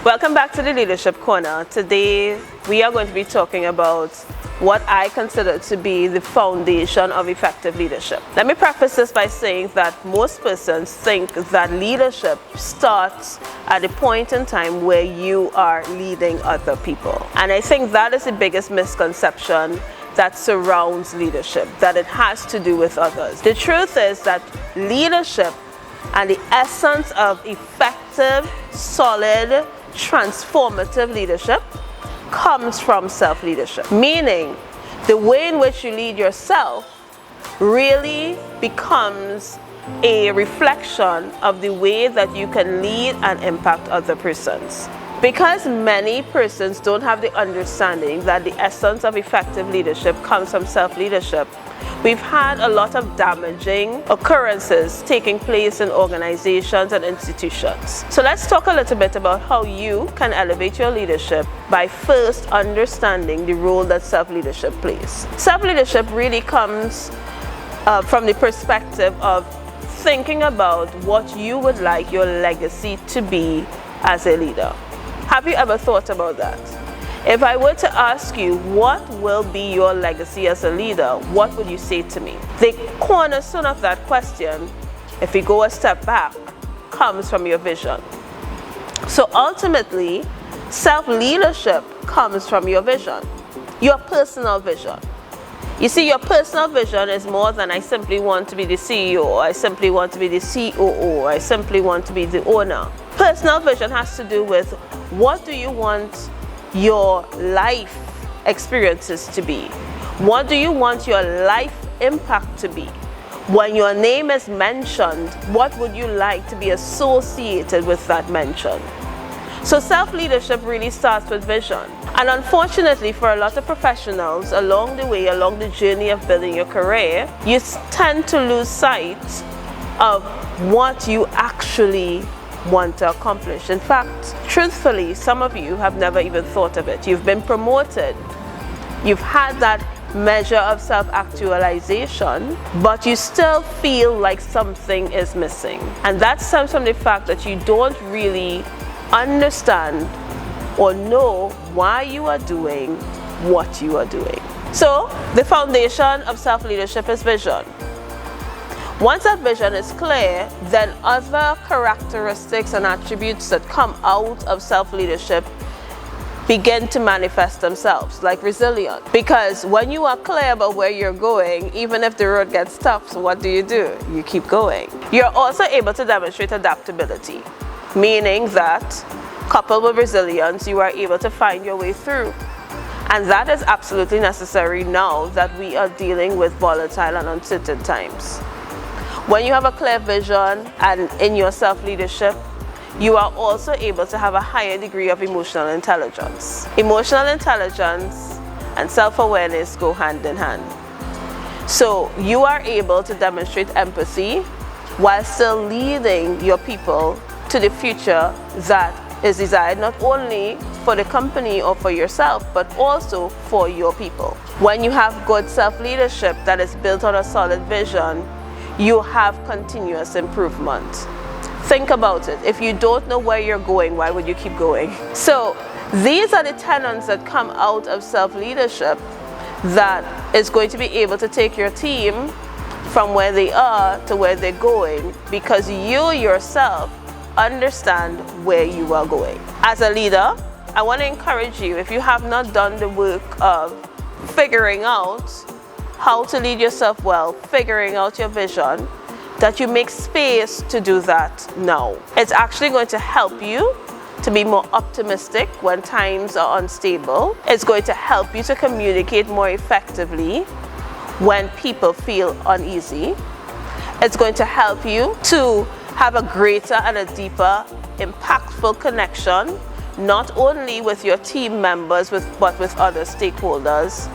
Welcome back to the Leadership Corner. Today we are going to be talking about what I consider to be the foundation of effective leadership. Let me preface this by saying that most persons think that leadership starts at a point in time where you are leading other people. And I think that is the biggest misconception that surrounds leadership, that it has to do with others. The truth is that leadership and the essence of effective, solid, transformative leadership comes from self-leadership, meaning the way in which you lead yourself really becomes a reflection of the way that you can lead and impact other persons. Because many persons don't have the understanding that the essence of effective leadership comes from self-leadership, we've had a lot of damaging occurrences taking place in organizations and institutions. So let's talk a little bit about how you can elevate your leadership by first understanding the role that self-leadership plays. Self-leadership really comes from the perspective of thinking about what you would like your legacy to be as a leader. Have you ever thought about that? If I were to ask you, what will be your legacy as a leader, what would you say to me? The cornerstone of that question, if we go a step back, comes from your vision. So ultimately, self-leadership comes from your vision, your personal vision. You see, your personal vision is more than I simply want to be the CEO, or I simply want to be the COO, or I simply want to be the owner. Personal vision has to do with what do you want your life experiences to be? What do you want your life impact to be? When your name is mentioned, what would you like to be associated with that mention? So self-leadership really starts with vision. And unfortunately for a lot of professionals, along the way, along the journey of building your career, you tend to lose sight of what you actually want to accomplish. In fact, truthfully, some of you have never even thought of it. You've been promoted. You've had that measure of self-actualization, but you still feel like something is missing. And that stems from the fact that you don't really understand or know why you are doing what you are doing. So, the foundation of self-leadership is vision. Once that vision is clear, then other characteristics and attributes that come out of self-leadership begin to manifest themselves, like resilience. Because when you are clear about where you're going, even if the road gets tough, so what do? You keep going. You're also able to demonstrate adaptability, meaning that coupled with resilience, you are able to find your way through. And that is absolutely necessary now that we are dealing with volatile and uncertain times. When you have a clear vision and in your self-leadership, you are also able to have a higher degree of emotional intelligence. Emotional intelligence and self-awareness go hand in hand. So you are able to demonstrate empathy while still leading your people to the future that is desired not only for the company or for yourself, but also for your people. When you have good self-leadership that is built on a solid vision, you have continuous improvement. Think about it. If you don't know where you're going, why would you keep going? So these are the tenets that come out of self-leadership that is going to be able to take your team from where they are to where they're going, because you yourself understand where you are going. As a leader, I want to encourage you, if you have not done the work of figuring out how to lead yourself well, figuring out your vision, that you make space to do that now. It's actually going to help you to be more optimistic when times are unstable. It's going to help you to communicate more effectively when people feel uneasy. It's going to help you to have a greater and a deeper, impactful connection, not only with your team members, but with other stakeholders.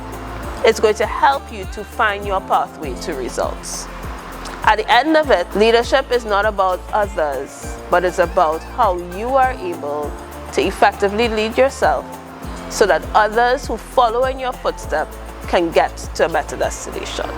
It's going to help you to find your pathway to results. At the end of it, leadership is not about others, but it's about how you are able to effectively lead yourself so that others who follow in your footsteps can get to a better destination.